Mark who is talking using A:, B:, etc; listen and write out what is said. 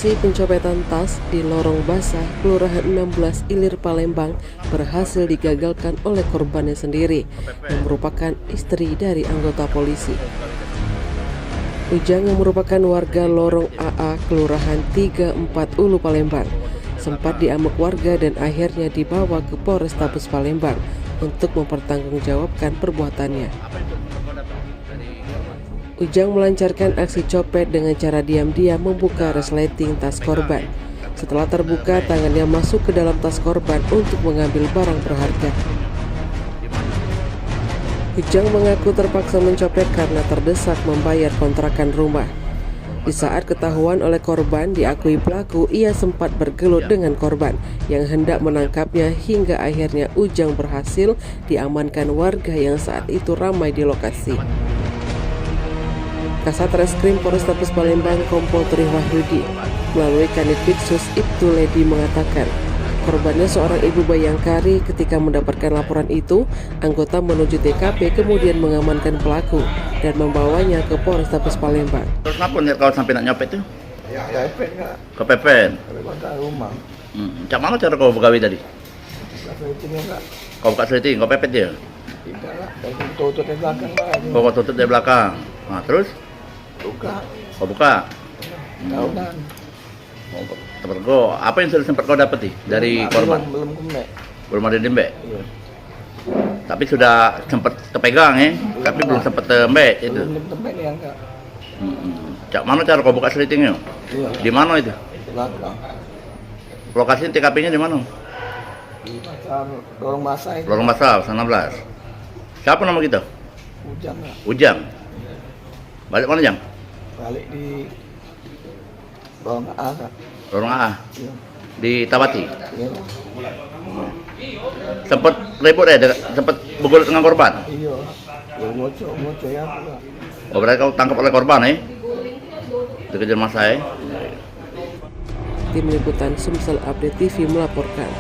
A: Aksi pencopetan tas di Lorong Basah, Kelurahan 16 Ilir, Palembang berhasil digagalkan oleh korbannya sendiri yang merupakan istri dari anggota polisi. Ujang yang merupakan warga Lorong AA, Kelurahan 34 Ulu, Palembang, sempat diamuk warga dan akhirnya dibawa ke Polrestabes Palembang untuk mempertanggungjawabkan perbuatannya. Ujang melancarkan aksi copet dengan cara diam-diam membuka resleting tas korban. Setelah terbuka, tangannya masuk ke dalam tas korban untuk mengambil barang berharga. Ujang mengaku terpaksa mencopet karena terdesak membayar kontrakan rumah. Di saat ketahuan oleh korban, diakui pelaku ia sempat bergelut dengan korban yang hendak menangkapnya hingga akhirnya Ujang berhasil diamankan warga yang saat itu ramai di lokasi. Kasat Reskrim Polrestabes Palembang Kompol Tri Wahyudi melalui Kanitpitsus Ibtu Ledi mengatakan korbannya seorang ibu Bayangkari. Ketika mendapatkan laporan itu, anggota menuju TKP kemudian mengamankan pelaku dan membawanya ke Polrestabes Palembang.
B: Terus kenapa nih kalau sampai nak nyopet itu?
C: Ya, kepepet enggak?
B: Kepepet.
C: Kepepet rumah.
B: Macam mana cara kau begawi tadi?
C: Resletingnya enggak?
B: Kau buka seliting, kau pepet dia?
C: Tidak lah, saya tutup di belakang lah.
B: Kau tutup dari belakang. Nah, terus?
C: Buka.
B: Kau buka?
C: Tahunan.
B: Tergo, apa yang sudah sempat kau dapati dari korban?
C: Belum kembali.
B: Belum ada dembek.
C: Iya.
B: Tapi sudah sempat terpegang tapi belum sempat tembek itu.
C: Belum tempat ni angkat.
B: Cak mana cara kau buka selitingnya?
C: Iya.
B: Di mana itu?
C: Belakang.
B: Lokasi TKP-nya di mana?
C: Di pasar Lorong Basah itu.
B: Lorong Basah 16. Siapa nama kita?
C: Ujang lah.
B: Ujang. Balik mana, Jang?
C: Balik di Lorong A kan.
B: Lorong AA
C: Iya.
B: di Tabati.
C: Iya.
B: Sempat ribut sempat bergulat dengan korban.
C: Iya. Ya ngocok ya pula.
B: Oh, berarti kau tangkap oleh korban dikejar masa
A: Tim Liputan Sumsel Update TV melaporkan.